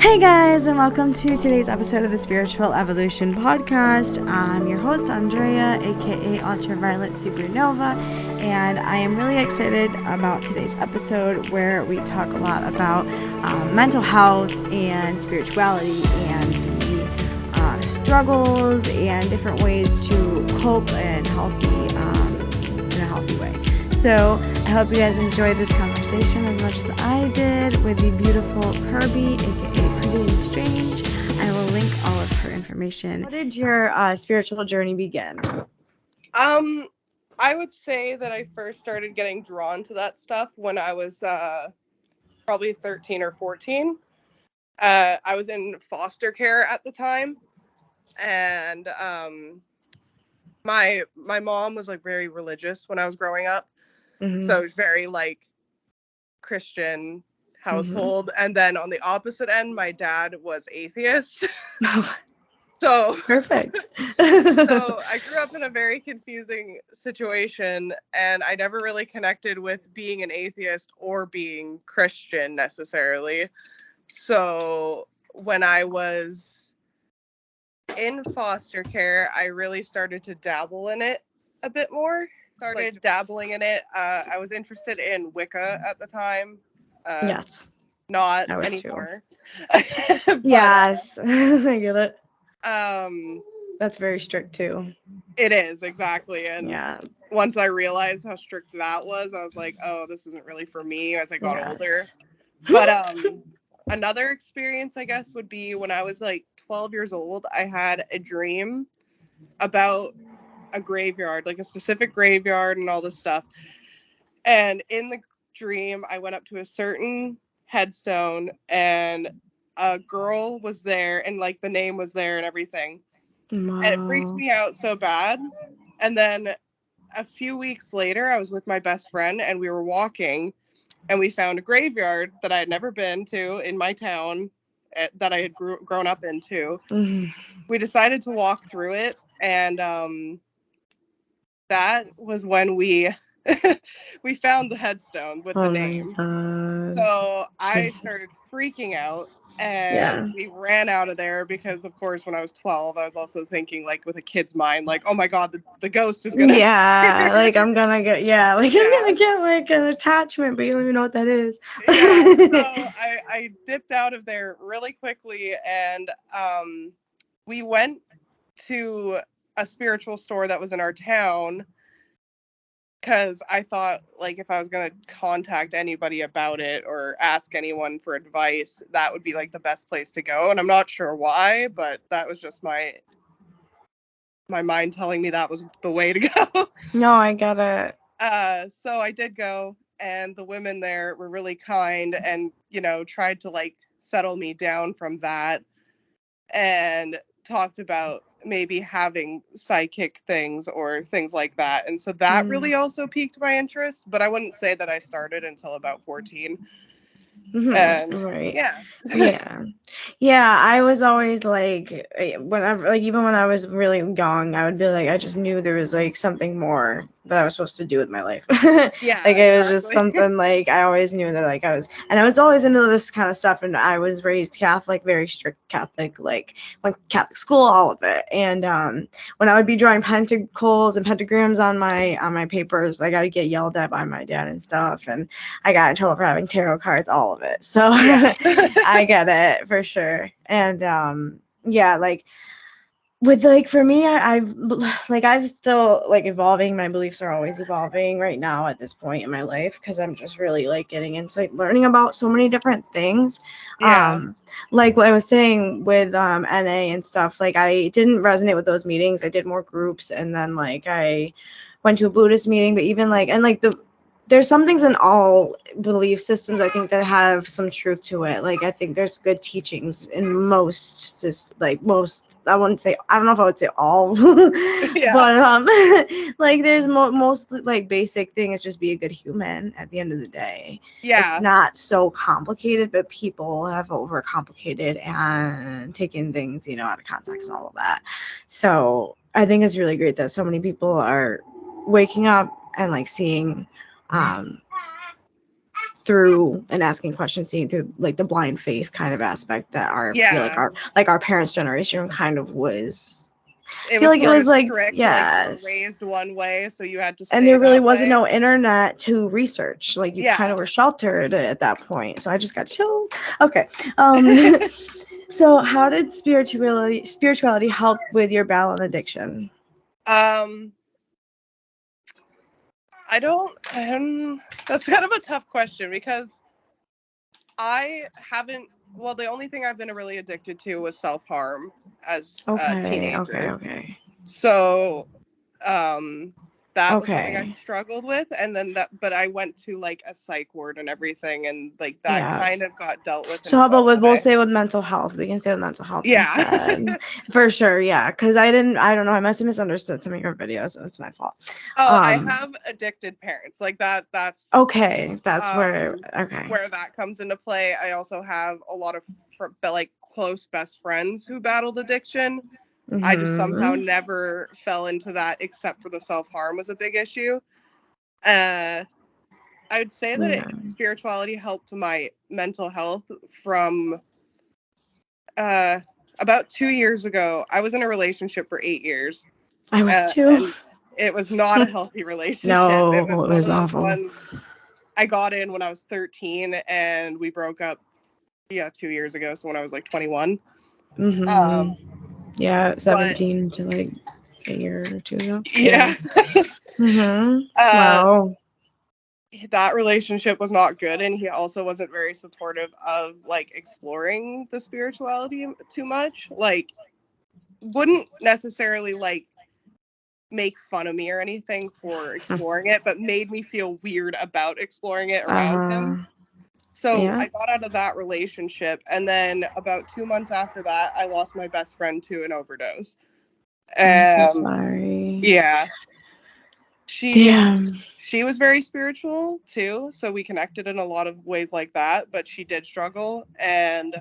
Hey guys, and welcome to today's episode of the Spiritual Evolution Podcast. I'm your host, Andrea, aka Ultraviolet Supernova, and I am really excited about today's episode where we talk a lot about mental health and spirituality and the struggles and different ways to cope in a healthy way. So I hope you guys enjoyed this conversation as much as I did with the beautiful Kirby, aka Pretty and Strange. I will link all of her information. How did your spiritual journey begin? I would say that I first started getting drawn to that stuff when I was probably 13 or 14. I was in foster care at the time, and my mom was like very religious when I was growing up. Mm-hmm. So it was very like Christian household. And then on the opposite end, my dad was atheist. So Perfect. So I grew up in a very confusing situation, and I never really connected with being an atheist or being Christian necessarily. So when I was in foster care, I really started to dabble in it a bit more. Dabbling in it. I was interested in Wicca at the time. Yes. Not I was anymore. But, yes. I get it. Um, That's very strict too. It is, exactly. And yeah. Once I realized how strict that was, I was like, oh, this isn't really for me as I got older. But another experience, I guess, would be when I was like 12 years old, I had a dream about a graveyard, like a specific graveyard and all this stuff. And in the dream, I went up to a certain headstone and a girl was there and like the name was there and everything. Wow. And it freaked me out so bad. And then a few weeks later, I was with my best friend and we were walking and we found a graveyard that I had never been to in my town that I had grown up into. Mm-hmm. We decided to walk through it, and that was when we we found the headstone with the name. So I started freaking out. And we ran out of there because, of course, when I was 12, I was also thinking, like, with a kid's mind, like, oh, my God, the ghost is going to... Yeah, like, I'm going to get, I'm going to get, like, an attachment, but you don't even know what that is. Yeah, so I dipped out of there really quickly, and we went to a spiritual store that was in our town, because I thought, like, if I was going to contact anybody about it or ask anyone for advice, that would be, like, the best place to go. And I'm not sure why, but that was just my mind telling me that was the way to go. No, I get it. So I did go, and the women there were really kind and, you know, tried to, like, settle me down from that and talked about maybe having psychic things or things like that. And so that really also piqued my interest, but I wouldn't say that I started until about 14. Mm-hmm. And right. Yeah, I was always like, whenever, like, even when I was really young, I would be like, I just knew there was like something more that I was supposed to do with my life. Yeah, like, it was just something, like, I always knew that, like, I was always into this kind of stuff, and I was raised Catholic, very strict Catholic, like, went to Catholic school, all of it. And when I would be drawing pentacles and pentagrams on my papers, I got to get yelled at by my dad and stuff, and I got in trouble for having tarot cards, all of it. So I get it for sure. And like, with, like, for me, I'm still, like, evolving. My beliefs are always evolving right now at this point in my life, because I'm just really, like, getting into, like, learning about so many different things. Like what I was saying with NA and stuff, like, I didn't resonate with those meetings. I did more groups, and then, like, I went to a Buddhist meeting, but even, like, and, like, there's some things in all belief systems, I think, that have some truth to it. Like, I think there's good teachings in most, I wouldn't say, I don't know if I would say all, but, like, there's most, like, basic thing is just be a good human at the end of the day. Yeah. It's not so complicated, but people have overcomplicated and taken things, you know, out of context and all of that. So I think it's really great that so many people are waking up and, like, seeing through and asking questions, seeing through like the blind faith kind of aspect that I feel like our parents' generation kind of was. It I feel was like it sort was of like, strict, like you were yes. raised one way, so you had to And stay there really that wasn't way. no internet to research. Like you kind Yeah. of were sheltered at that point. So I just got chills. Okay. So how did spirituality help with your battle and addiction? I don't. That's kind of a tough question because I haven't. Well, the only thing I've been really addicted to was self-harm as a teenager. Okay. So, that was something I Okay. struggled with, and then but I went to like a psych ward and everything, and like that Yeah. kind of got dealt with in So how its about own we'll way. say with mental health? We can say with mental health Yeah. instead. For sure, yeah. Because I don't know. I must have misunderstood some of your videos. So it's my fault. Oh, I have addicted parents. Like that's Okay. That's where that comes into play. I also have a lot of like close best friends who battled addiction. I just somehow never fell into that, except for the self-harm was a big issue. I would say that spirituality helped my mental health from about 2 years ago. I was in a relationship for 8 years. I was too. And it was not a healthy relationship. No, it was it one was of those awful. ones. I got in when I was 13 and we broke up 2 years ago, so when I was like 21. Yeah, 17 to like a year or two ago. Yeah. Wow. That relationship was not good, and he also wasn't very supportive of like exploring the spirituality too much. Like, wouldn't necessarily like make fun of me or anything for exploring it, but made me feel weird about exploring it around him. So I got out of that relationship, and then about 2 months after that, I lost my best friend to an overdose. I'm so sorry. Yeah. Damn. She was very spiritual too, so we connected in a lot of ways like that, but she did struggle. And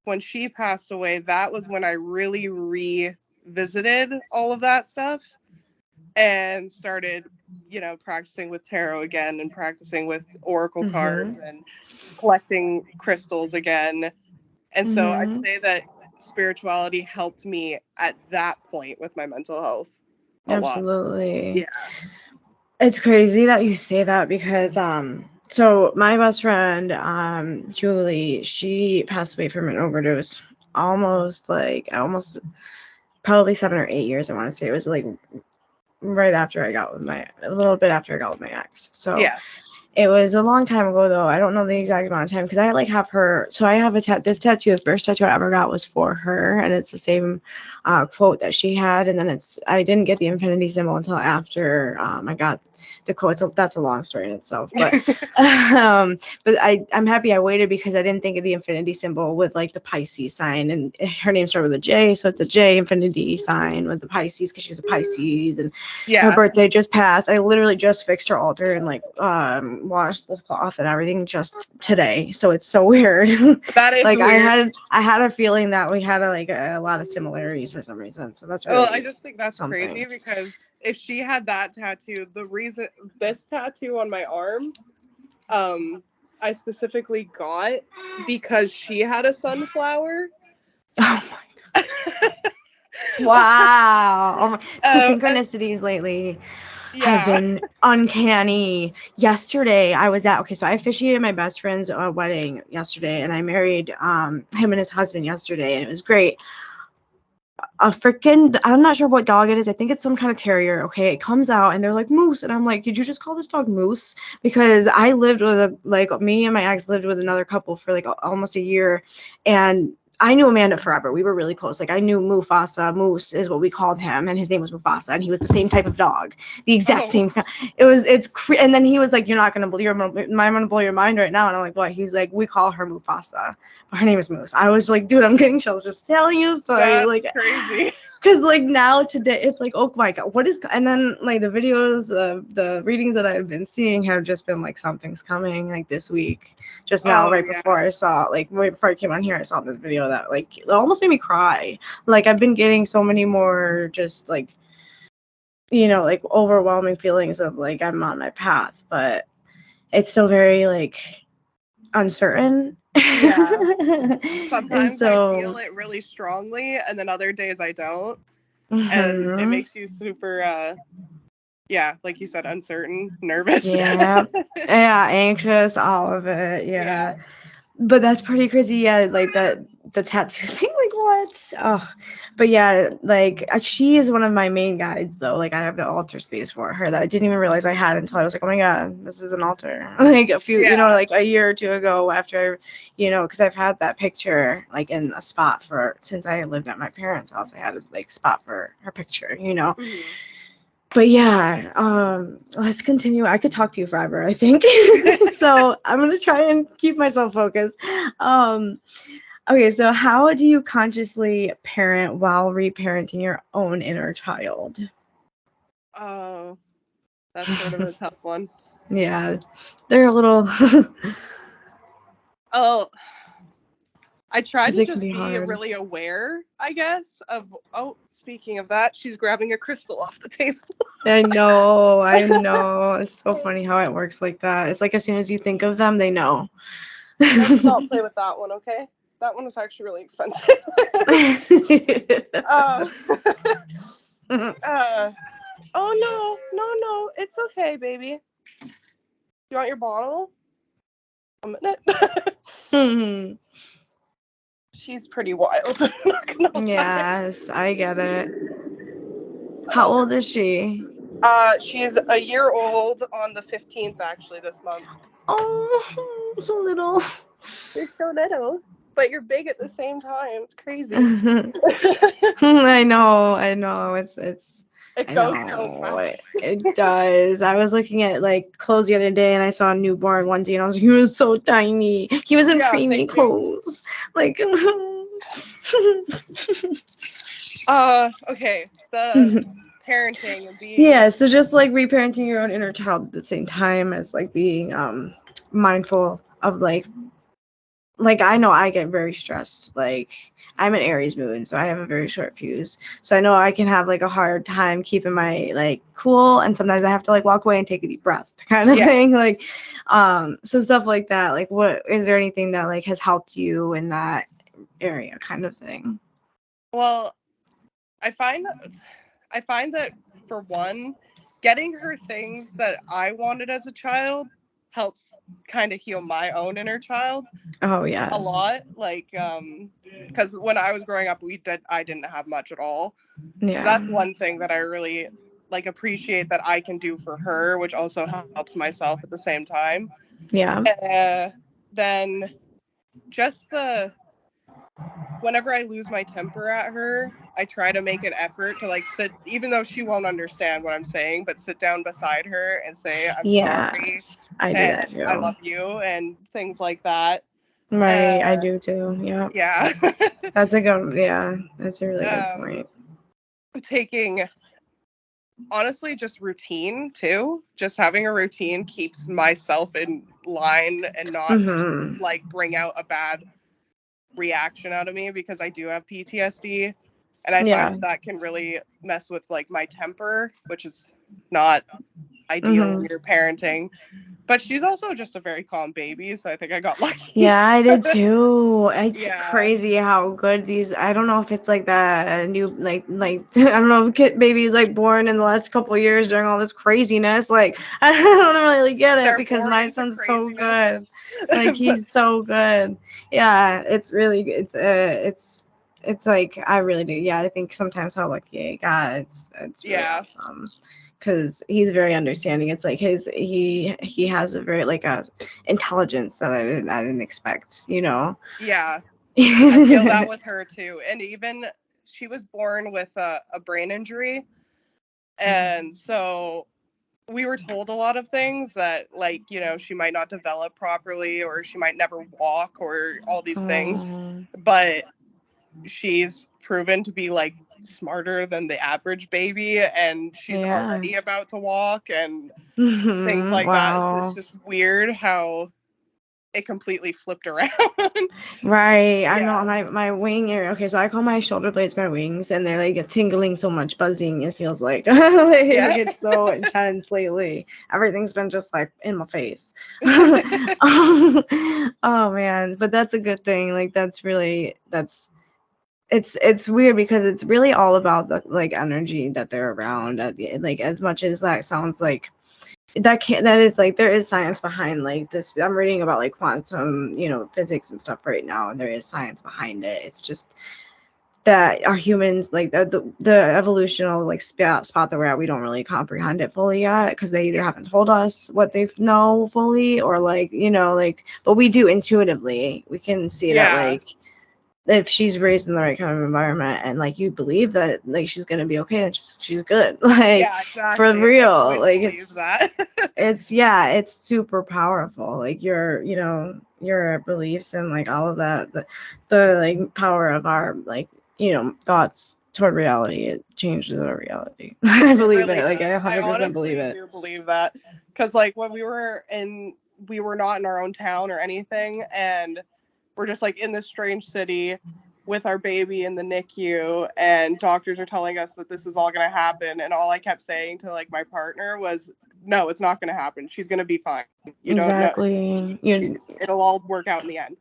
when she passed away, that was when I really revisited all of that stuff and started, practicing with tarot again and practicing with oracle cards and collecting crystals again. And so I'd say that spirituality helped me at that point with my mental health a lot. Absolutely. Yeah. It's crazy that you say that because so my best friend Julie, she passed away from an overdose almost probably 7 or 8 years, I want to say. It was like right after a little bit after I got with my ex. So yeah. It was a long time ago, though. I don't know the exact amount of time because I have her. So I have this tattoo. The first tattoo I ever got was for her, and it's the same quote that she had. And then I didn't get the infinity symbol until after I got the quote. So that's a long story in itself. But but I'm happy I waited because I didn't think of the infinity symbol with like the Pisces sign, and her name started with a J, so it's a J infinity sign with the Pisces because she was a Pisces, and her birthday just passed. I literally just fixed her altar and like washed the cloth and everything just today, so it's so weird. That is like weird. I had a feeling that we had a lot of similarities for some reason, so that's really well, I just think that's something. Crazy because if she had that tattoo, the reason this tattoo on my arm, I specifically got because she had a sunflower. Oh my god. Wow. The synchronicities lately have been uncanny. Yesterday I was so I officiated my best friend's wedding yesterday, and I married him and his husband yesterday, and it was great. I'm not sure what dog it is. I think it's some kind of terrier. Okay, it comes out and they're like Moose, and I'm like, did you just call this dog Moose? Because I lived with me and my ex lived with another couple for like almost a year, and I knew Amanda forever. We were really close. Like I knew Mufasa. Moose is what we called him, and his name was Mufasa, and he was the same type of dog, the exact same kind. And then he was like, I'm gonna blow your mind right now, and I'm like, what? He's like, we call her Mufasa, but her name is Moose. I was like, dude, I'm getting chills just telling you. So that's crazy. Because like now today it's like, oh my god, what is? And then like the videos, the readings that I've been seeing have just been like something's coming like this week. Just now, before I saw right before I came on here, I saw this video that like it almost made me cry. Like I've been getting so many more just like like overwhelming feelings of like I'm on my path, but it's still very like uncertain. Yeah. And Sometimes I feel so, it really strongly, and then other days I don't. And it mhm. makes you super, yeah, like you said, uncertain, nervous. Yeah. Yeah, anxious, all of it. Yeah. Yeah. But that's pretty crazy. Yeah, like the tattoo thing, like what? Oh. But yeah, like she is one of my main guides though. Like I have the altar space for her that I didn't even realize I had until I was like, oh my god, this is an altar. Like a few, Yeah. like a year or two ago after, because I've had that picture like in a spot for since I lived at my parents' house. I had this like spot for her picture. Mhm. But yeah, let's continue. I could talk to you forever, I think. So I'm gonna try and keep myself focused. Um, okay, so how do you consciously parent while reparenting your own inner child? Oh, that's sort of a tough one. Yeah, they're a little. Oh, I try Because to it can just be be hard. really aware, I guess, of, oh, speaking of that, she's grabbing a crystal off the table. I know, I know. It's so funny how it works like that. It's like as soon as you think of them, they know. Let's not play with that one, okay? That one was actually really expensive. uh, uh, oh, no, it's okay, baby. You want your bottle? A minute. Hmm. She's pretty wild, I'm not gonna lie. Yes, I get it. How old is she? She's a year old on the 15th, actually, this month. Oh, so little. You're so little, but you're big at the same time. It's crazy. I know. It I goes so know. fast. It does. I was looking at like clothes the other day and I saw a newborn onesie and I was like, he was so tiny. He was in Yeah, preemie thank you. clothes. Like, Okay. The parenting and being, yeah, so just like reparenting your own inner child at the same time as like being mindful of like I know I get very stressed. Like I'm an Aries moon, so I have a very short fuse. So I know I can have like a hard time keeping my like cool, and sometimes I have to like walk away and take a deep breath, kind of yeah. thing. Like, so stuff like that. Like, what is there anything that like has helped you in that area, kind of thing? Well, I find that for one, getting her things that I wanted as a child helps kind of heal my own inner child Oh a yes, lot. Like, because when I was growing up, I didn't have much at all. yeah, That's one thing that I really like appreciate that I can do for her, which also helps myself at the same time. yeah, Then just whenever I lose my temper at her, I try to make an effort to like sit, even though she won't understand what I'm saying, but sit down beside her and say, I'm sorry yes. I do that and I too. love you and things like that. Right, I Uh, do too. Yeah, yeah. that's a good. Yeah, that's a really good um, point. Taking honestly just routine too. Just having a routine keeps myself in line and not Mhm. like bring out a bad reaction out of me because I do have PTSD and I find Yeah. that that can really mess with like my temper, which is not ideal when Mhm. you're parenting. But she's also just a very calm baby, so I think I got lucky. Yeah, I did too. It's Yeah. crazy how good these. I don't know if it's like that new like I don't know if kid babies like born in the last couple of years during all this craziness. Like I don't really get it They're because born my into son's so craziness. good. Like But he's so good. Yeah, it's really it's like I really do. Yeah, I think sometimes how lucky I got. It's really yeah. awesome. Because he's very understanding. It's like he has a very like a intelligence that I didn't expect. Yeah. I feel that Mhm. with her too. And even she was born with a brain injury. And so we were told a lot of things that, like, she might not develop properly or she might never walk or all these things. Oh, But she's proven to be, like, smarter than the average baby. And she's yeah. already about to walk and things Mhm. like that. It's Wow. just weird how it completely flipped around. Right. I know Yeah. my wing area. Okay, so I call my shoulder blades my wings, and they're like tingling so much, buzzing. It feels like like Yeah. it's so intense lately. Everything's been just like in my face. Oh man, but that's a good thing. Like that's it's weird because it's really all about the like energy that they're around. Like as much as that sounds like that is like there is science behind like this. I'm reading about like quantum, physics and stuff right now, and there is science behind it. It's just that our humans like the evolutional like spot that we're at, we don't really comprehend it fully yet because they either haven't told us what they know fully or like like, but we do intuitively. We can see that Yeah. like if she's raised in the right kind of environment and like you believe that like she's gonna be okay and she's good like Yeah, for exactly. I've real always like believed that. it's super powerful like your beliefs and like all of that the like power of our like thoughts toward reality, it changes our reality. I It believe really it, like I does. I 100% believe honestly it. do believe that. Because, like, when we were not in our own town or anything, and we're just, like, in this strange city with our baby in the NICU, and doctors are telling us that this is all going to happen. And all I kept saying to, like, my partner was, no, it's not going to happen. She's going to be fine. You don't know. Exactly. You It'll all work out in the end.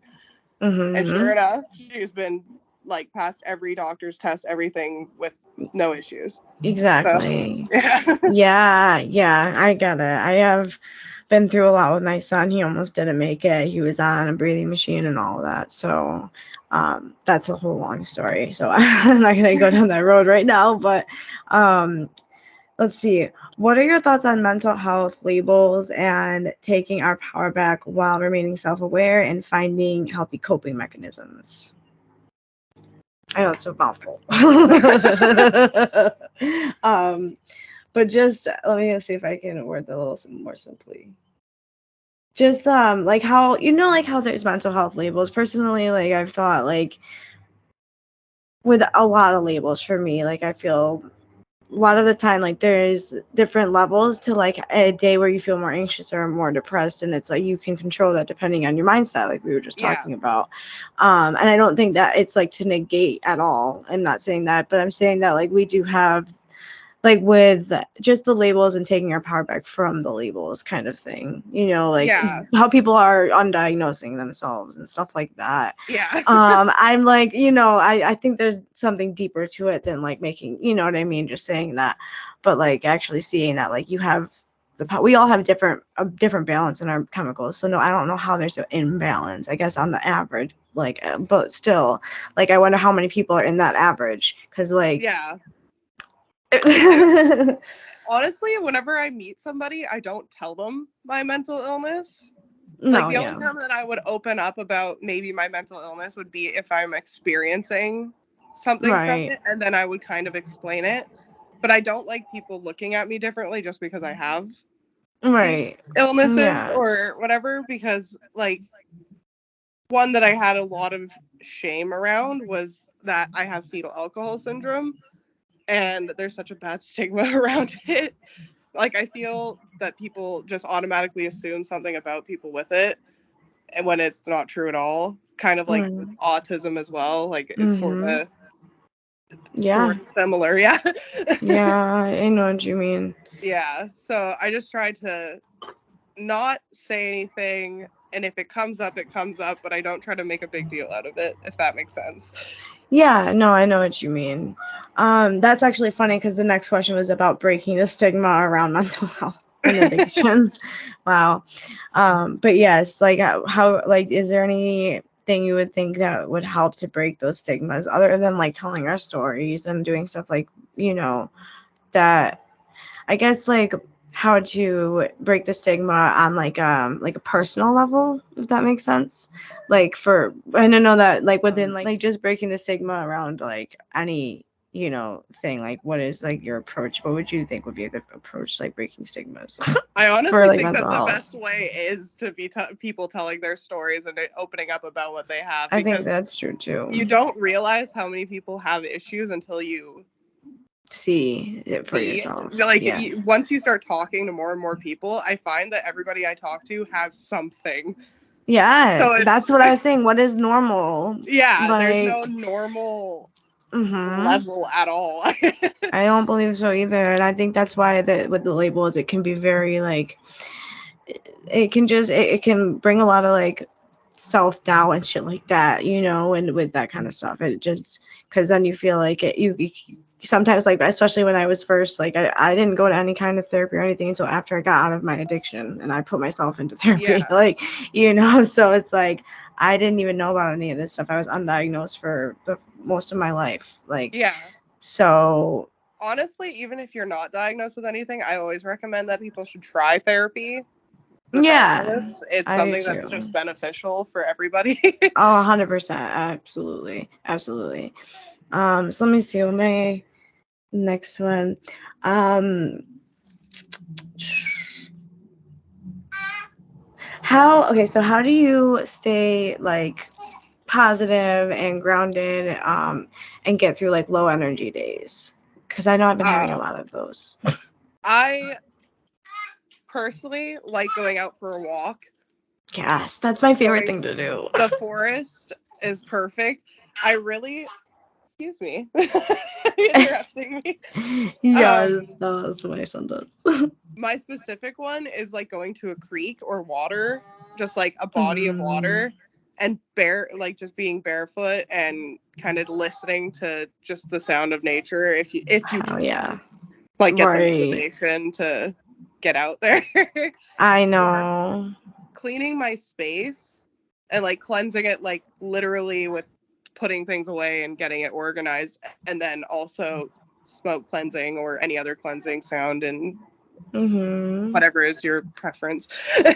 And sure mhm. enough, she's been, like, past every doctor's test, everything with no issues. So, Exactly. yeah. Yeah, I get it. I have been through a lot with my son. He almost didn't make it. He was on a breathing machine and all of that. So that's a whole long story. So I'm not gonna go down that road right now. But um, let's see. What are your thoughts on mental health labels and taking our power back while remaining self-aware and finding healthy coping mechanisms? I know it's a mouthful. um, but just let me see if I can word that a little more simply. Just like how like how there's mental health labels. Personally, like I've thought like with a lot of labels for me, like I feel a lot of the time like there's different levels to like a day where you feel more anxious or more depressed, and it's like you can control that depending on your mindset like we were just Yeah. talking about. And I don't think that it's like to negate at all. I'm not saying that, but I'm saying that like we do have like with just the labels and taking our power back from the labels kind of thing, like Yeah. how people are undiagnosing themselves and stuff like that. Yeah. I'm like, I think there's something deeper to it than like making, you know what I mean, just saying that, but like actually seeing that like you have we all have different balance in our chemicals. So no, I don't know how there's an imbalance, I guess, on the average, like, but still, like I wonder how many people are in that average, because like Yeah. no, Honestly, whenever I meet somebody, I don't tell them my mental illness. Like, the only yeah, time that I would open up about maybe my mental illness would be if I'm experiencing something from right, it, and then I would kind of explain it. But I don't like people looking at me differently just because I have right, these illnesses yeah, or whatever, because, like, one that I had a lot of shame around was that I have fetal alcohol syndrome, and there's such a bad stigma around it. Like, I feel that people just automatically assume something about people with it, and when it's not true at all. Kind of like with mm, autism as well. Like, it's sort mhm, of yeah, similar. Yeah. yeah, I know what you mean. Yeah. So I just try to not say anything, and if it comes up, it comes up, but I don't try to make a big deal out of it, if that makes sense. Yeah, no, I know what you mean. That's actually funny because the next question was about breaking the stigma around mental health and addiction. Wow. But yes, like how like is there anything you would think that would help to break those stigmas other than like telling our stories and doing stuff like, that I guess like how to break the stigma on like a personal level, if that makes sense. Like for I don't know that like within like just breaking the stigma around like any thing, like what is like your approach? What would you think would be a good approach, like breaking stigmas I for honestly like think that mental the health? best way is to be people telling their stories and opening up about what they have, I think because that's true you too. don't realize how many people have issues until you See it for see. yourself. Like, Yeah. once you start talking to more and more people, I find that everybody I talk to has something. Yes, So it's that's what I was saying. What is normal? yeah, there's Like, no normal mm-hmm. level at all. I don't believe so either, and I think that's why that with the labels, it can be very like, it can just it can bring a lot of like self doubt and shit like that, you know, and with that kind of stuff, it just because then you feel like you sometimes like especially when I was first like I didn't go to any kind of therapy or anything until after I got out of my addiction and I put myself into therapy, Yeah. like, you know, so it's like I didn't even know about any of this stuff. I was undiagnosed for the most of my life, like, Yeah. so Honestly, even if you're not diagnosed with anything, I always recommend that people should try therapy yeah, regardless. It's I do something that's too. just beneficial for everybody. Oh, 100%, absolutely, absolutely. So let me see what my next one. Um, so how do you stay like positive and grounded, and get through like low energy days? Because I know I've been having a um, lot of those. I personally like going out for a walk. Yes, that's my favorite Going thing to do. the forest is perfect. I really, excuse me, interrupting me. Yes, Um, that's what my son does. my specific one is like going to a creek or water, just like a body of Mm, water, and like just being barefoot and kind of listening to just the sound of nature. If you hell yeah. like get the Right. motivation to get out there. I Or know. cleaning my space and like cleansing it, like literally with putting things away and getting it organized, and then also smoke cleansing or any other cleansing sound and Mhm. whatever is your preference.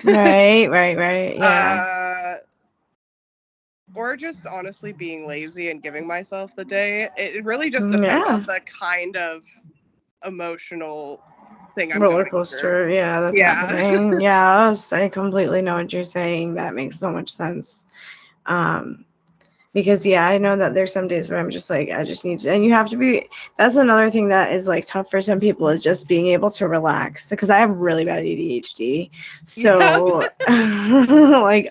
Right, right, right. Yeah. uh or just honestly being lazy and giving myself the day. It really just depends Yeah. on the kind of emotional thing I'm Roller going through. coaster. Yeah, that's Yeah. happening. Yes, I completely know what you're saying. That makes so much sense. Um, because yeah, I know that there's some days where I'm just like, I just need to, and you have to be. That's another thing that is like tough for some people is just being able to relax. Because I have really bad ADHD, Yeah. so like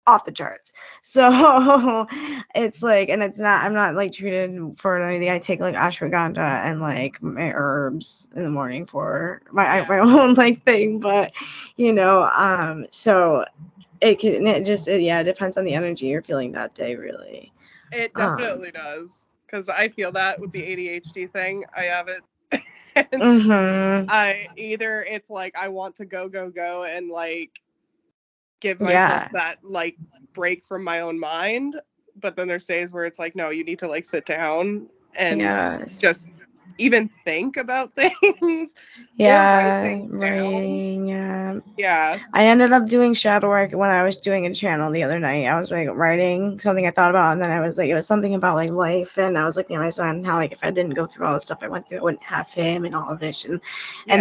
off the charts. So it's like, and it's not, I'm not like treated for anything. I take like ashwagandha and like my herbs in the morning for Yeah. my own like thing, but you know, so yeah, it depends on the energy you're feeling that day, really. It Um, definitely does. Because I feel that with the ADHD thing, I have it. And mhm, it's like I want to go, go, go and like give myself yeah, that like break from my own mind. But then there's days where it's like, no, you need to like sit down and yes. just even think about things or write Yeah, things down. writing, yeah. Yeah. I ended up doing shadow work when I was doing a channel the other night. I was like writing something I thought about, and then I was like, it was something about like life, and I was looking at my son, how like if I didn't go through all the stuff I went through, I wouldn't have him and all of this, and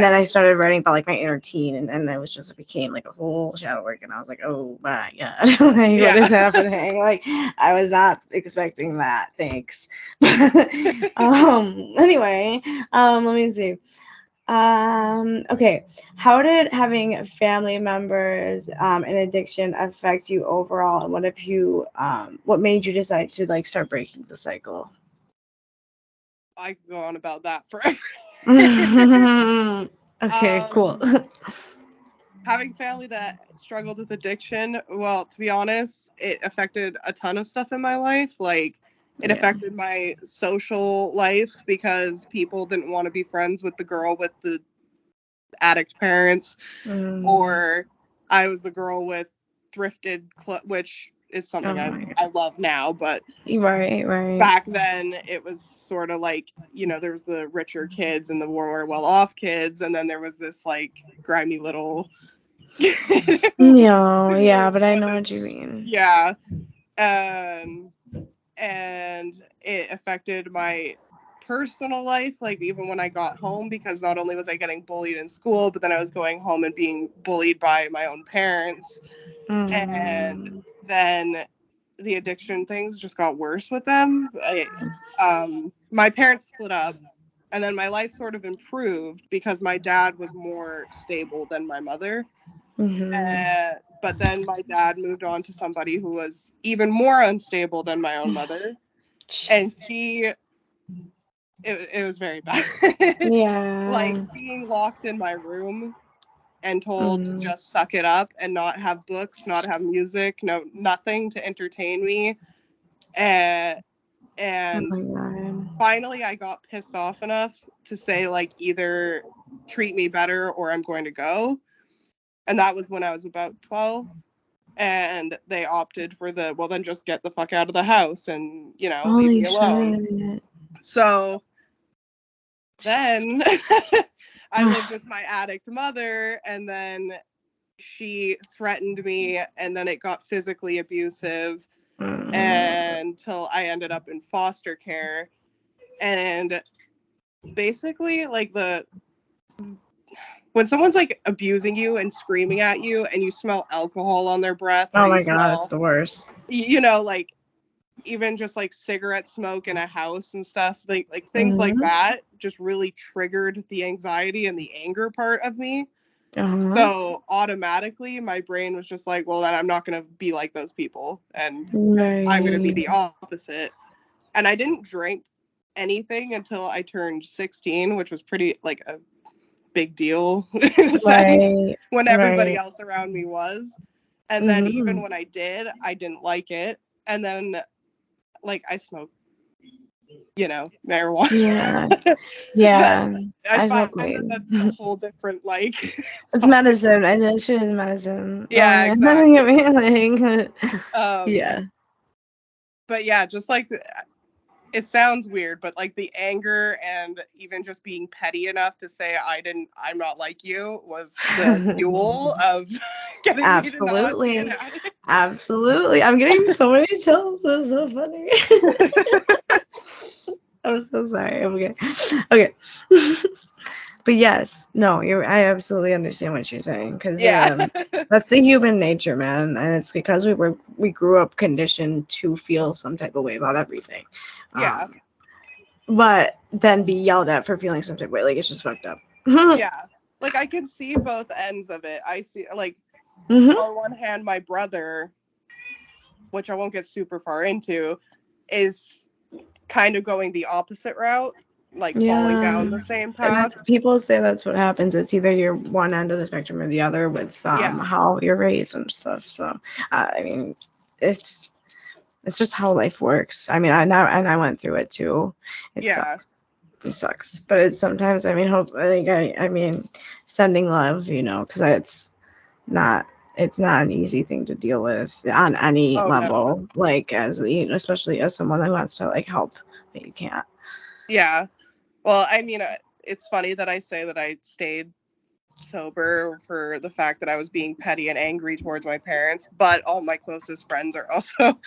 then Yeah. I started writing about like my inner teen, and then it was just it became like a whole shadow work, and I was like, oh my god, like what is Yeah. happening? Like I was not expecting that. Thanks. Anyway, let me see. Okay. How did having family members in addiction affect you overall, and what made you decide to like start breaking the cycle? I could go on about that forever. Okay, cool. um Having family that struggled with addiction, well, to be honest, it affected a ton of stuff in my life. Like, it Yeah. affected my social life because people didn't want to be friends with the girl with the addict parents, Mm. or I was the girl with thrifted, which is Oh something I, my I love now, but god. Right, right. back then it was sort of like, there was the richer kids and the more well-off kids, and then there was this like grimy little No, yeah, who but I know wasn't, what you mean. yeah. um and it affected my personal life, like even when I got home, because not only was I getting bullied in school, but then I was going home and being bullied by my own parents. And Mm. then the addiction things just got worse with them. My parents split up, and then my life sort of improved because my dad was more stable than my mother. Mhm. But then my dad moved on to somebody who was even more unstable than my own mother. And it was very bad. Yeah. Like being locked in my room and told to Mm. just suck it up and not have books, not have music, nothing to entertain me. And Oh and my God. finally I got pissed off enough to say, like, either treat me better or I'm going to go. And that was when I was about 12. And they opted for well, then just get the fuck out of the house and, leave Holy me alone. shit. So then I lived with my addict mother, and then she threatened me, and then it got physically abusive until I ended up in foster care. And basically, like, when someone's like abusing you and screaming at you and you smell alcohol on their breath, or Oh you my God, it's smell, the worst. like even just like cigarette smoke in a house and stuff, like things like Mm-hmm. that just really triggered the anxiety and the anger part of me. Uh-huh. So automatically my brain was just like, well, then I'm not going to be like those people, and I'm going to be Right. the opposite. And I didn't drink anything until I turned 16, which was pretty like a big deal in a sense, Right. when everybody Right. else around me was. And then Mm-hmm. even when I did, I didn't like it. And then, like, I smoked, marijuana. Yeah. But Yeah. I I feel find that queen. that's a whole different, like, It's topic. medicine. I know shit is medicine. Oh Yeah, yeah. exactly. Like, Um, yeah. but yeah, just like, it sounds weird, but like the anger and even just being petty enough to say I'm not like you was the fuel of getting me to not be an Absolutely. addict. Absolutely. I'm getting so many chills. It's so funny. I'm so sorry. Okay. Okay. But yes, no, I absolutely understand what you're saying, because Yeah. that's the human nature, man, and it's because we grew up conditioned to feel some type of way about everything. Yeah. But then be yelled at for feeling some type of way, like, it's just fucked up. Yeah. Like, I can see both ends of it. I see, like, on one hand, my brother, which I won't get super far into, is kind of going the opposite route, like falling Yeah, down the same and path. people say that's what happens. It's either you're one end of the spectrum or the other with Yeah. how you're raised and stuff. So I mean, it's just how life works. I mean, I went through it too. It Yeah. sucks. It sucks, but it's sometimes. I mean, I mean, sending love, because it's not an easy thing to deal with on any Oh, no. level. Like, as especially as someone who wants to like help, but you can't. Yeah. Well, I mean, it's funny that I say that I stayed sober for the fact that I was being petty and angry towards my parents, but all my closest friends are also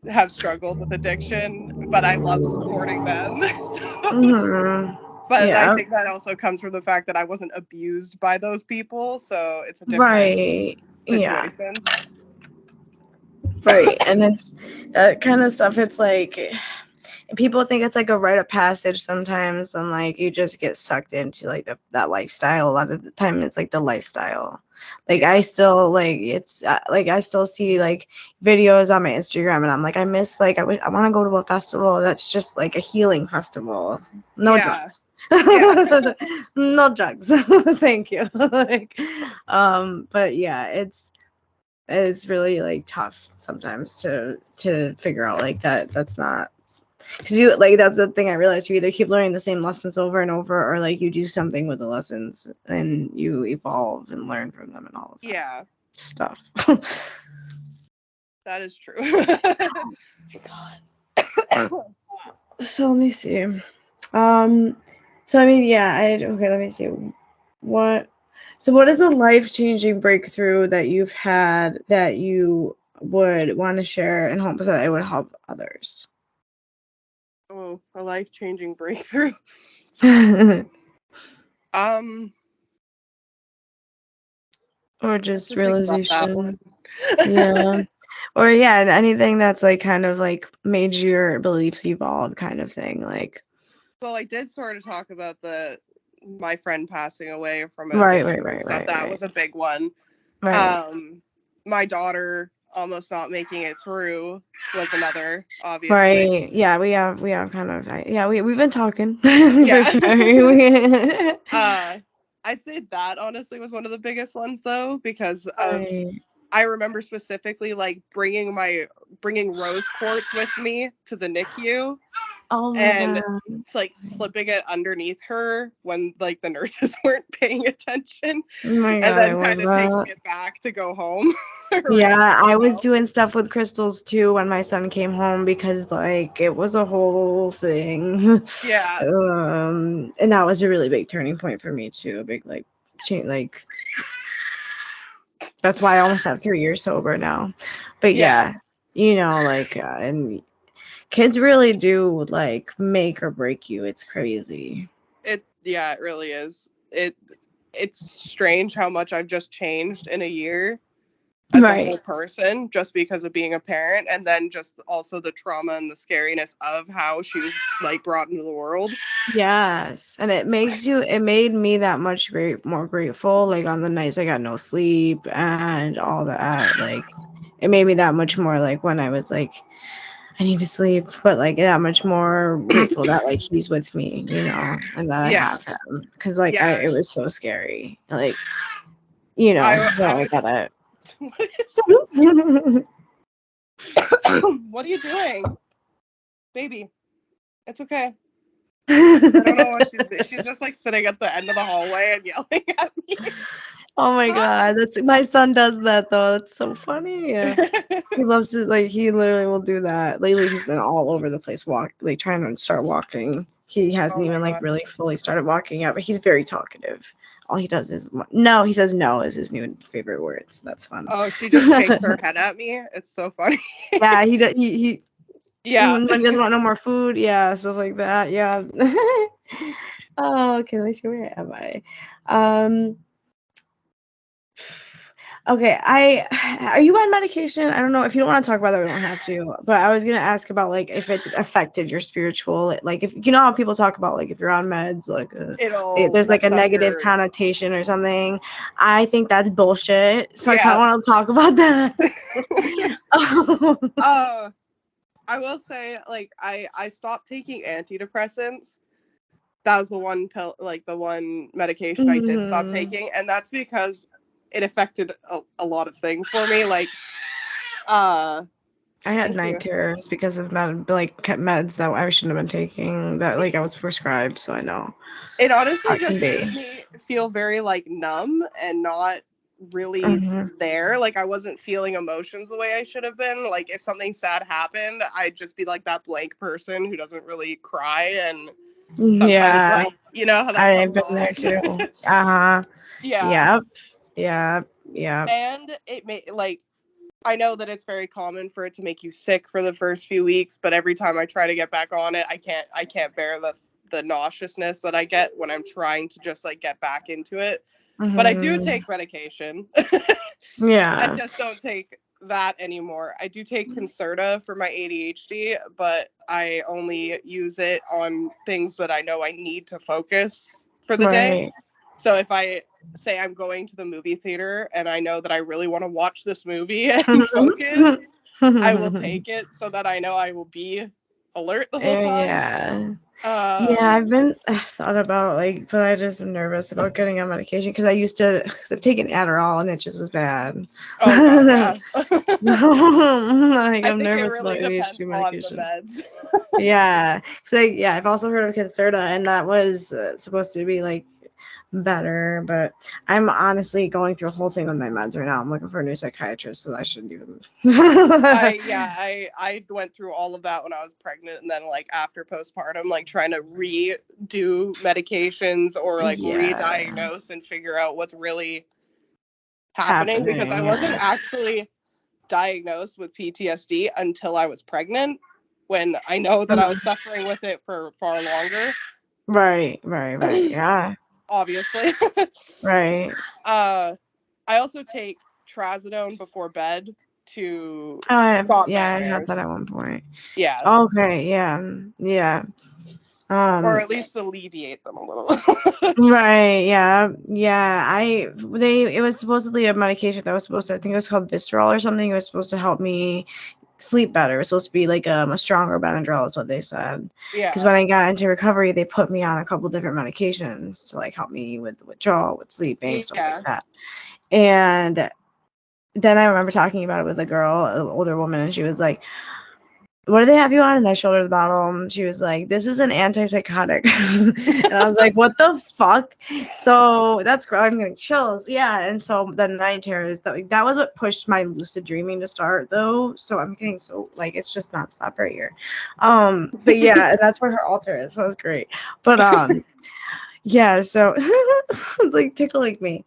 have struggled with addiction, but I love supporting them. But I Yeah. think that also comes from the fact that I wasn't abused by those people, so it's a different Right. Yeah. situation. Right. And it's that kind of stuff. It's like people think it's like a rite of passage sometimes, and like you just get sucked into like that lifestyle. A lot of the time, it's like the lifestyle. Like, Yeah. I still like it's like I still see like videos on my Instagram, and I'm like, I miss, like, I want to go to a festival that's just like a healing festival. No Yeah. drugs. Yeah. No drugs. Thank you. Like, but yeah, it's really like tough sometimes to figure out like that's not, because you, like, that's the thing I realized, you either keep learning the same lessons over and over, or like you do something with the lessons and you evolve and learn from them and all of that Yeah. stuff. That is true. Oh my God. So let me see. So I mean, yeah, okay, let me see. What what is a life-changing breakthrough that you've had that you would want to share and hope that it would help others? Oh, a life-changing breakthrough. Or I have just to think about that one. realization. Yeah. Or yeah, anything that's like kind of like made your beliefs evolve, kind of thing. Like, Well, I did sort of talk about my friend passing away from right, addiction right, and right, stuff. right, That right. was a big one. Right. Um, my daughter almost not making it through was another, obviously. Right. Yeah, we have kind of we've been talking for Yeah. sure. I'd say that honestly was one of the biggest ones though, because of Right. I remember specifically like bringing rose quartz with me to the NICU Oh my and God. it's like slipping it underneath her when like the nurses weren't paying attention, Oh my and God, I then love kind of taking that. it back to go home or Yeah, return to I the was house. doing stuff with crystals too when my son came home because like it was a whole thing. Yeah. And that was a really big turning point for me too. A big like change, like that's why I almost have 3 years sober now. But Yeah. yeah, like and kids really do like make or break you. It's crazy. It really is. It's strange how much I've just changed in a year as a Right. whole person just because of being a parent, and then just also the trauma and the scariness of how she was like brought into the world. Yes, and it made me that much more grateful, like on the nights I got no sleep and all that, like it made me that much more like when I was like I need to sleep, but like that much more grateful that like he's with me, and that I Yeah. have him, because like Yeah. it was so scary, like so I I was got what is it. what are you doing? Baby, it's okay. I don't know what she's doing. She's just like sitting at the end of the hallway and yelling at me. Oh my God, that's my son does that though. That's so funny. Yeah. He loves it. Like he literally will do that. Lately, he's been all over the place, like trying to start walking. He Oh hasn't my even like god. really fully started walking yet, but he's very talkative. All he does is no. He says no is his new favorite word. So that's fun. Oh, she just shakes her head at me. It's so funny. Yeah, he Yeah. when he doesn't want no more food. Yeah, stuff like that. Yeah. Oh, okay. Let me see, where am I? Um. Okay, are you on medication? I don't know if you don't want to talk about that, we don't have to. But I was gonna ask about like if it's affected your spiritual, like if how people talk about like if you're on meds, like It'll there's like a mess up negative your connotation or something. I think that's bullshit. So I kind yeah. of want to talk about that. uh I will say like I stopped taking antidepressants. That was the one pill, like the one medication I did stop Mhm. taking, and that's because it affected a lot of things for me, like uh I had thank night you. terrors because of meds that I shouldn't have been taking that like I was prescribed, so I know It how honestly it can just made be. me feel very like numb and not really Hmm. there. Like I wasn't feeling emotions the way I should have been. Like if something sad happened, I'd just be like that blank person who doesn't really cry, and sometimes Yeah. like you know how that I've comes been there off. too. Uh-huh. Yeah. Yep. Yep. Yep. And it made like I know that it's very common for it to make you sick for the first few weeks, but every time I try to get back on it, I can't bear the nauseousness that I get when I'm trying to just like get back into it. But I do Hmm. take medication. I Yeah. just don't take that anymore. I do take Concerta for my ADHD, but I only use it on things that I know I need to focus for the day. Right. So if I say I'm going to the movie theater and I know that I really want to watch this movie and focus, I will take it so that I know I will be alert the whole time. Yeah. Yeah, Um, I've been thought about like, but I just am nervous about getting on medication because I used to, cause I've taken Adderall and it just was bad. oh god, yeah. So like I I'm think it nervous about really depends ADHD on the medication. meds. Yeah, so yeah, I've also heard of Concerta, and that was supposed to be like better, but I'm honestly going through a whole thing with my meds right now. I'm looking for a new psychiatrist, so I shouldn't even. I went through all of that when I was pregnant, and then like after postpartum, like trying to redo medications or like Yeah, re-diagnose and figure out what's really happening, because I happening. wasn't Yeah. actually diagnosed with PTSD until I was pregnant, when I know that I was Mm. suffering with it for far longer. Right, right, right. Yeah, Obviously. right. I also take trazodone before bed to Oh, stop yeah, I had that nightmares. at one point. Yeah. Okay, yeah, yeah. or Um, at least alleviate them a little. right, yeah, yeah. It was supposedly a medication that was supposed to, I think it was called Visceral or something. It was supposed to help me sleep better. It was supposed to be like a stronger Benadryl is what they said. Because Yeah. when I got into recovery, they put me on a couple different medications to like help me with withdrawal, with sleeping, stuff like Yeah. that. And then I remember talking about it with a girl, an older woman, and she was like, "What do they have you on?" And I showed her the bottle, and she was like, "This is an antipsychotic." And I was like, "What the fuck?" So that's I'm getting chills. Yeah, and so the night terrors, that was what pushed my lucid dreaming to start, though. So I'm getting so like it's just nonstop right here. But yeah, and that's where her altar is. So it was great. But yeah, so it's like tickling me.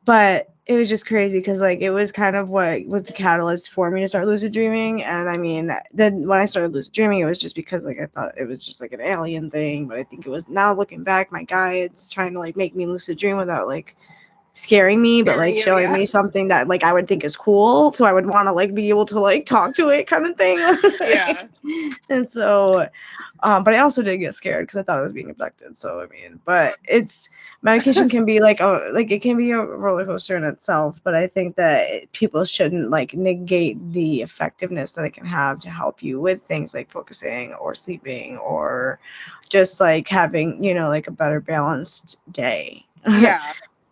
But it was just crazy because like it was kind of what was the catalyst for me to start lucid dreaming. And I mean, then when I started lucid dreaming, it was just because like I thought it was just like an alien thing. But I think it was, now looking back, my guides trying to like make me lucid dream without like scaring me, but Scaring like you, showing yeah. me something that like I would think is cool, so I would want to like be able to like talk to it, kind of thing. Yeah. And so but I also did get scared because I thought I was being abducted. So I mean, but it's, medication can be like it can be a roller coaster in itself. But I think that people shouldn't like negate the effectiveness that it can have to help you with things like focusing or sleeping or just like having, like a better balanced day. Yeah.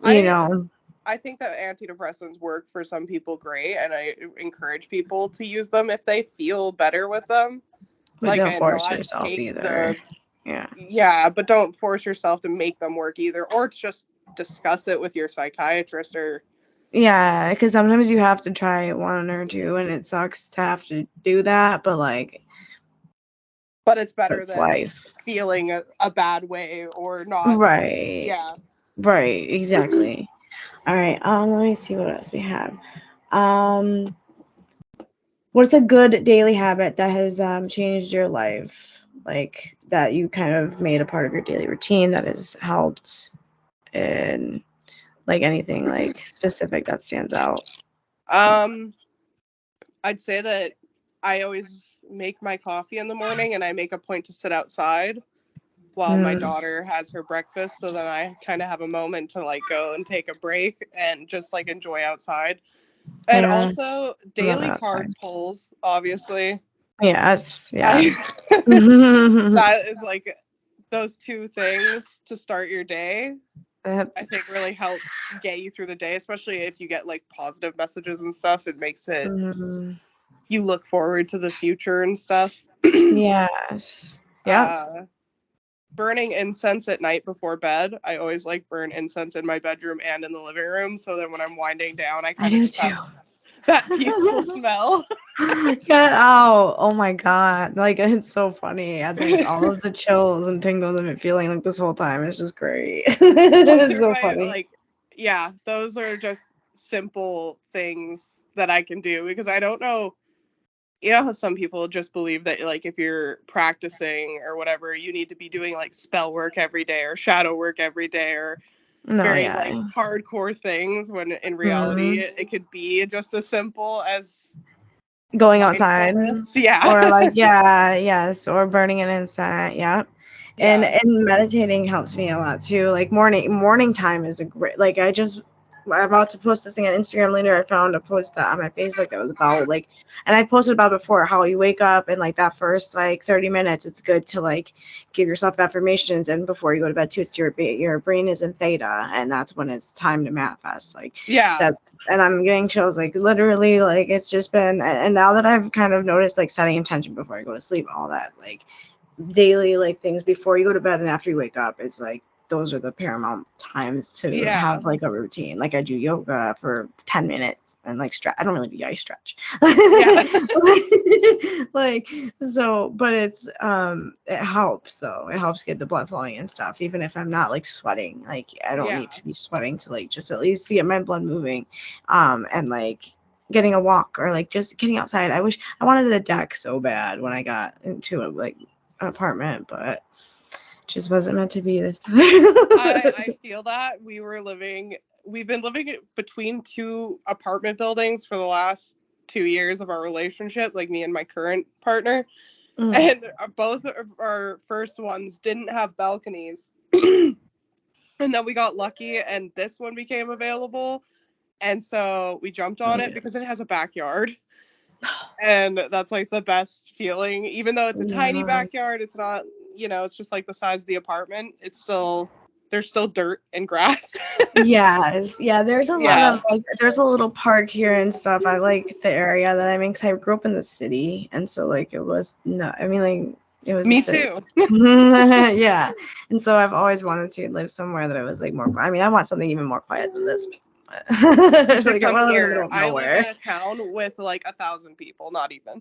you I know, I think that antidepressants work for some people great, and I encourage people to use them if they feel better with them. but don't And force not yourself take either. the, Yeah. yeah, but don't force yourself to make them work either, or just discuss it with your psychiatrist or. Yeah, because sometimes you have to try one or two, and it sucks to have to do that, but like, But it's better that's than life. feeling a bad way or not. Right. Yeah. Right, exactly. All right, let me see what else we have. Um, what's a good daily habit that has changed your life? Like that you kind of made a part of your daily routine that has helped, and like anything like specific that stands out. um I'd say that I always make my coffee in the morning, and I make a point to sit outside while my Mm, daughter has her breakfast, so then I kind of have a moment to like go and take a break and just like enjoy outside. And yeah, also I love it daily carb outside. pulls, obviously. Yes, yeah. I that is like those two things to start your day. Yep. I think really helps get you through the day, especially if you get like positive messages and stuff. It makes it, Mhm. you look forward to the future and stuff. Yes. Yep. uh Burning incense at night before bed. I always like burn incense in my bedroom and in the living room, so then when I'm winding down, I I kind of do just too. have that peaceful smell. Get out. Oh my God. Like, it's so funny. And like all of the chills and tingles I've been feeling like this whole time. It's just great. Those It's are so my funny. like, yeah, those are just simple things that I can do because I don't know. You know how some people just believe that like if you're practicing or whatever, you need to be doing like spell work every day or shadow work every day or No, very like yeah. hardcore things, when in reality Hmm. it could be just as simple as Going outside. mindfulness. Yeah. Or like, yeah, yes. Or burning an incense. Yeah. And Yeah. and meditating helps me a lot too. Like morning time is a great, like I'm about to post this thing on Instagram later. I found a post that on my Facebook that was about like, and I posted about before how you wake up and like that first like 30 minutes, it's good to like give yourself affirmations, and before you go to bed too, it's your brain is in theta, and that's when it's time to manifest. Like Yeah. that's, and I'm getting chills like literally, like it's just been, and now that I've kind of noticed like setting intention before I go to sleep, all that like daily like things before you go to bed and after you wake up, it's like those are the paramount times to Yeah. have like a routine. Like I do yoga for 10 minutes and like stretch. I don't really do, I stretch. Yeah. Like, so, but it helps though. It helps get the blood flowing and stuff, even if I'm not like sweating. Like I don't need Yeah. to be sweating to like just at least get my blood moving. And like getting a walk or like just getting outside. I wish I wanted a deck so bad when I got into it, like an apartment, but just wasn't meant to be this time. I feel that we've been living between two apartment buildings for the last 2 years of our relationship, like me and my current partner. And both of our first ones didn't have balconies. And then we got lucky and this one became available. And so we jumped on it because it has a backyard. And that's like the best feeling. Even though it's a tiny backyard, it's not, it's just like the size of the apartment. There's still dirt and grass. Yes. Yeah, there's a lot of like there's a little park here and stuff. I like the area that I'm in because I grew up in the city, and so like it was no, I mean like it was Me a city. too. Yeah. And so I've always wanted to live somewhere that it was like more. I mean, I want something even more quiet than this. Like I want to live in the here. middle of I live in nowhere. a town with like 1,000 people, not even.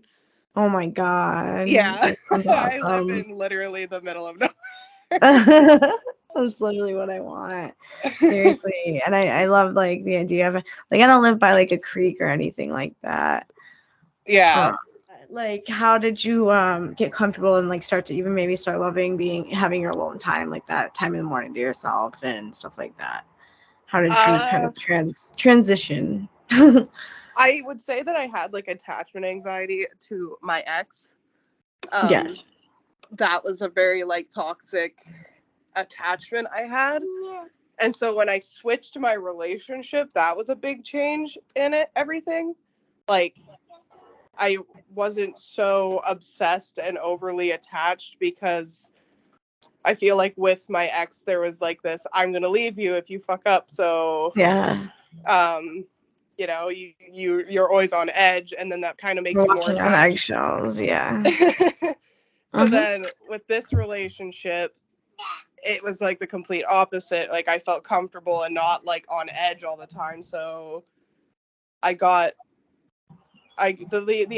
Oh my God. Yeah. That's I live awesome. in literally the middle of nowhere. That's literally what I want. Seriously. And I love like the idea of like I don't live by like a creek or anything like that. Yeah. Like how did you get comfortable and like start to even maybe start loving having your alone time, like that time in the morning to yourself and stuff like that? How did you kind of transition? I would say that I had like attachment anxiety to my ex. Yes. That was a very like toxic attachment I had. And so when I switched to my relationship, that was a big change in everything. Like I wasn't so obsessed and overly attached because I feel like with my ex there was like this, I'm gonna leave you if you fuck up. So yeah. You're always on edge, and then that kind of makes you more Walking on attached. eggshells, yeah. So then with this relationship, it was like the complete opposite. Like I felt comfortable and not like on edge all the time. So the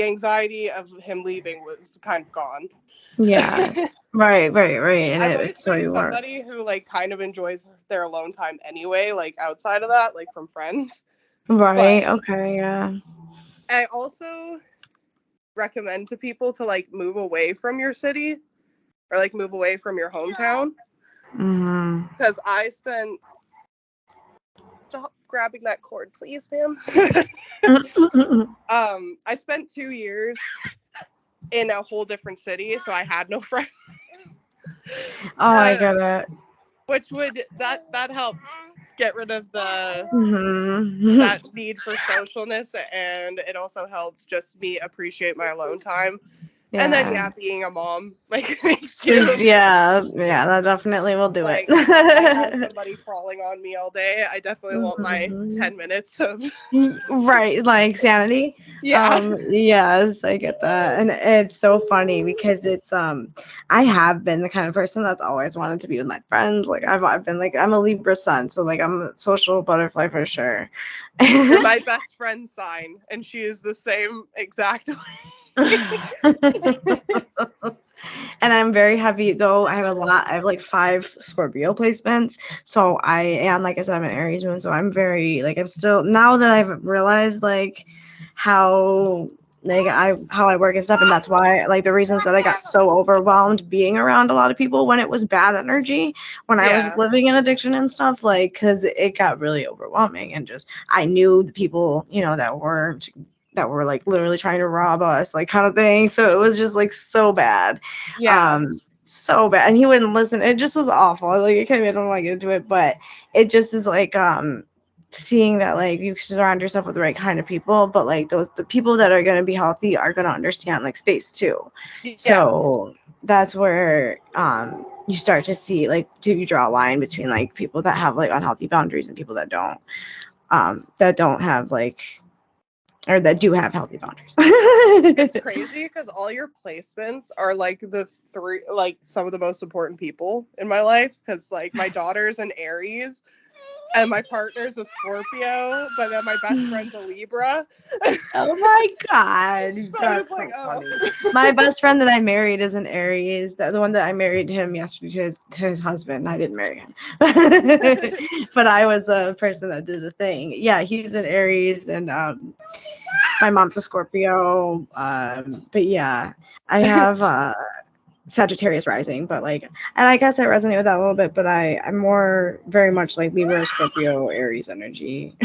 anxiety of him leaving was kind of gone. Yeah. Right. And I've always it's so been you were. somebody who like kind of enjoys their alone time anyway, like outside of that, like from friends. Right. But Okay. Yeah. I also recommend to people to like move away from your city or like move away from your hometown. Because I spent stop grabbing that cord, please, ma'am. I spent 2 years in a whole different city, so I had no friends. Oh, I get it. Which that helped get rid of that need for socialness, and it also helps just me appreciate my alone time. Yeah. And then being a mom makes you that definitely will do it. I have somebody crawling on me all day. I definitely want my 10 minutes of right, like sanity. Yes, I get that. And it's so funny because it's I have been the kind of person that's always wanted to be with my friends. Like I've been like I'm a Libra sun, so like I'm a social butterfly for sure. You're my best friend's sign, and she is the same exact way. And I'm very heavy though. I have like 5 Scorpio placements. So like I said, I'm an Aries moon. So I'm very like I'm still now that I've realized like how I work and stuff, and that's why like the reasons that I got so overwhelmed being around a lot of people when it was bad energy when I was living in addiction and stuff, like because it got really overwhelming and just I knew the people that were like literally trying to rob us, like kind of thing. So it was just like so bad. So bad. And he wouldn't listen. It just was awful. Like I don't want to get into it, but it just is like seeing that like you surround yourself with the right kind of people, but like the people that are gonna be healthy are gonna understand like space too. So that's where you start to see like do you draw a line between like people that have like unhealthy boundaries and people that don't have like or that do have healthy boundaries. It's crazy because all your placements are like some of the most important people in my life, because like my daughter's an Aries and my partner's a Scorpio, but then my best friend's a Libra. Oh my God. So that's like, so funny. My best friend that I married is an Aries. The one that I married him yesterday to his husband. I didn't marry him. But I was the person that did the thing. Yeah, he's an Aries, and my mom's a Scorpio. But yeah, I have Sagittarius rising, but like, and I guess I resonate with that a little bit, but I'm more very much like Libra, Scorpio, Aries energy.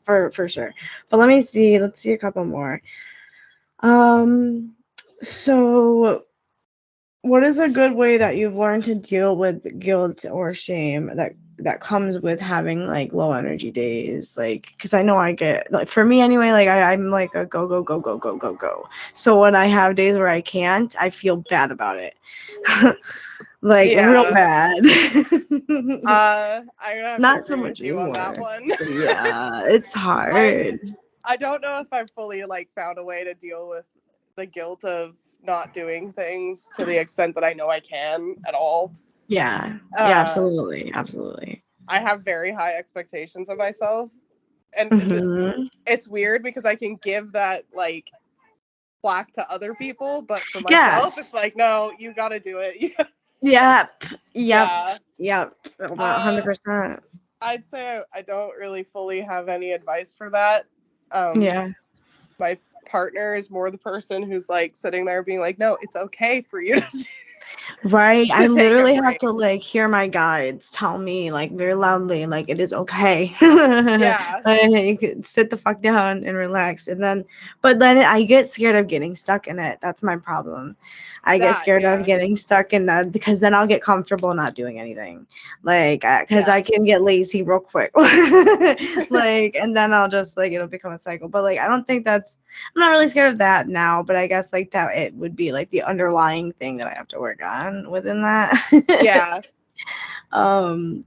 For sure. But let's see a couple more. So, what is a good way that you've learned to deal with guilt or shame that comes with having like low energy days? Like, because I know I get like for me anyway, like I'm like a go go go go go go go. So when I have days where I can't, I feel bad about it. Like real Yeah. bad. I'm gonna have to Not so agree with much you on that anymore. one. But yeah, it's I hard. I don't know if I've fully like found a way to deal with the guilt of not doing things to the extent that I know I can at all. Yeah. Yeah, Uh, absolutely. Absolutely. I have very high expectations of myself, and Mhm. it's weird because I can give that like flack to other people, but for myself, Yes. it's like, no, you gotta do it. Yep. Yep. Yeah. Yep. Uh, 100%. I'd say I don't really fully have any advice for that. Yeah. My partner is more the person who's like sitting there being like, no, it's okay for you Right. I to take a literally have break. to like hear my guides tell me like very loudly like it is okay. Yeah, Like, you could sit the fuck down and relax. And then but then I get scared of getting stuck in it. That's my problem. I get that, scared of yeah, getting stuck in that because then I'll get comfortable not doing anything. Like cuz yeah, I can get lazy real quick. Like and then I'll just like it'll become a cycle. But like I don't think that's I'm not really scared of that now, but I guess like that it would be like the underlying thing that I have to work on within that. yeah. um,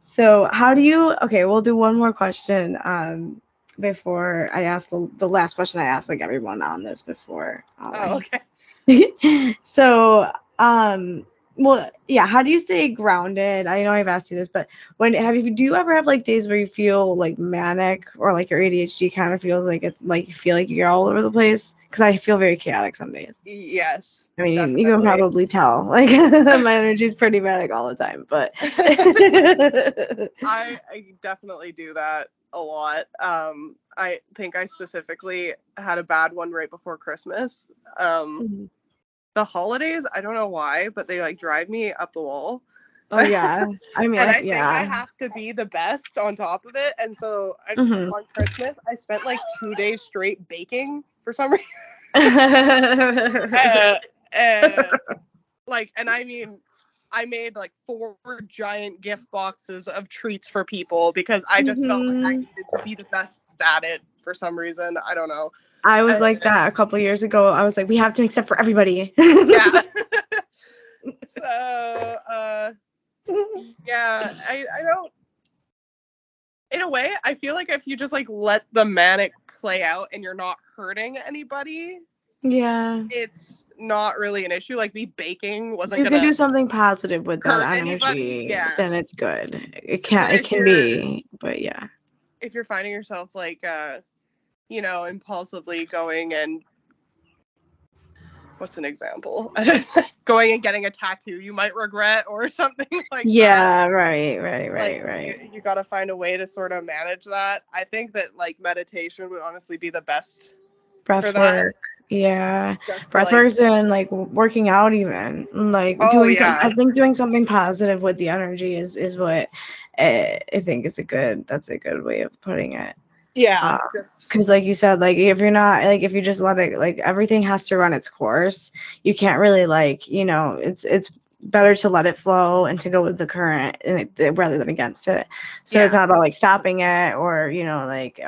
so how do you? Okay, we'll do one more question. Before I ask the last question I ask like everyone on this before. Oh, okay. So, well, yeah, how do you stay grounded? I know I've asked you this, but do you ever have like days where you feel like manic or like your ADHD kind of feels like it's like you feel like you're all over the place? Because I feel very chaotic some days. Yes, I mean, you can definitely. probably tell, like my energy is pretty manic all the time, but I definitely do that a lot. I think I specifically had a bad one right before Christmas. Um, the holidays, I don't know why, but they like drive me up the wall. oh yeah, I mean, And I think I yeah. have to be the best on top of it. And so Hmm. on Christmas, I spent like 2 days straight baking for some reason. Uh, uh, and I mean, I made like 4 giant gift boxes of treats for people because I just felt like I Hmm. needed to be the best at it for some reason. I don't know. I Uh, was like that a couple years ago. I was like, we have to accept for everybody. yeah. So, yeah, I don't, in a way, I feel like if you just like let the manic play out and you're not hurting anybody, Yeah. it's not really an issue. Like me baking wasn't You can gonna do something positive with that hurt anybody. energy, Yeah. then it's good. But It can be, but yeah. if you're finding yourself like impulsively going and what's an example? Going and getting a tattoo you might regret or something like that. Yeah, right, right, Like right, right. you got to find a way to sort of manage that. I think that like meditation would honestly be the best for Breath that. work. Yeah. Just to Breath like, work's and like working out even. Like oh doing some I yeah, think doing something positive with the energy is what I think is a good that's a good way of putting it. yeah, just Because like you said, like if you're not like if you just let it like everything has to run its course, you can't really like it's better to let it flow and to go with the current rather than against it. So it's yeah, not about like stopping it or like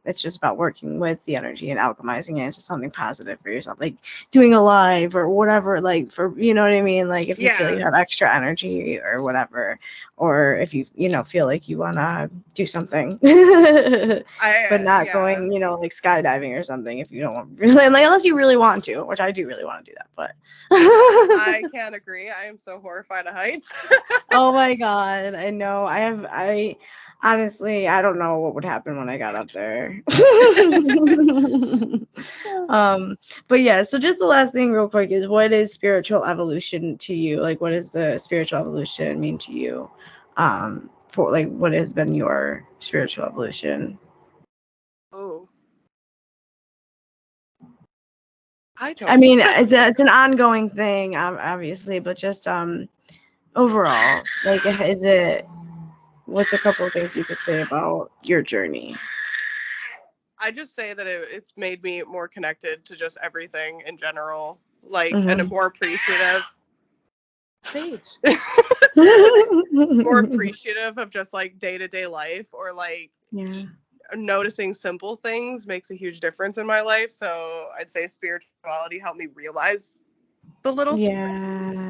it's just about working with the energy and alchemizing it into something positive for yourself, like doing a live or whatever, like for you know what I mean, like if you feel yeah. you have extra energy or whatever, or if you feel like you wanna do something. But not Yeah. going, like skydiving or something if you don't want like unless you really want to, which I do really want to do that, but I can't agree. I am so horrified of heights. oh my god, I know. I honestly I don't know what would happen when I got up there. um but yeah, so just the last thing real quick is what is spiritual evolution to you? Like what does the spiritual evolution mean to you? For like what has been your spiritual evolution? Oh, I I don't. mean, it's an ongoing thing, obviously, but just overall, like, is it? What's a couple of things you could say about your journey? I just say that it's made me more connected to just everything in general. like, and a more appreciative Sage. More appreciative of just like day-to-day life, or like noticing simple things makes a huge difference in my life. So I'd say spirituality helped me realize the little things.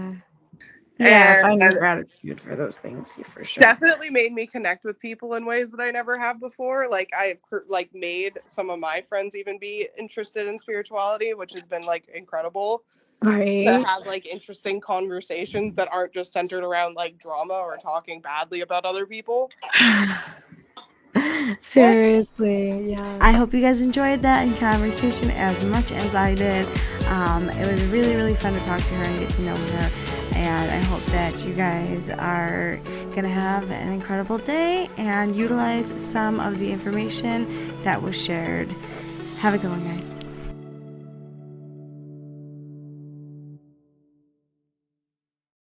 Finding And gratitude for those things, for sure. definitely made me connect with people in ways that I never have before. Like I've like made some of my friends even be interested in spirituality, which has been like incredible. Right. To have like interesting conversations that aren't just centered around like drama or talking badly about other people. Seriously, yeah. I hope you guys enjoyed that conversation as much as I did. It was really, really fun to talk to her and get to know her. And I hope that you guys are going to have an incredible day and utilize some of the information that was shared. Have a good one, guys.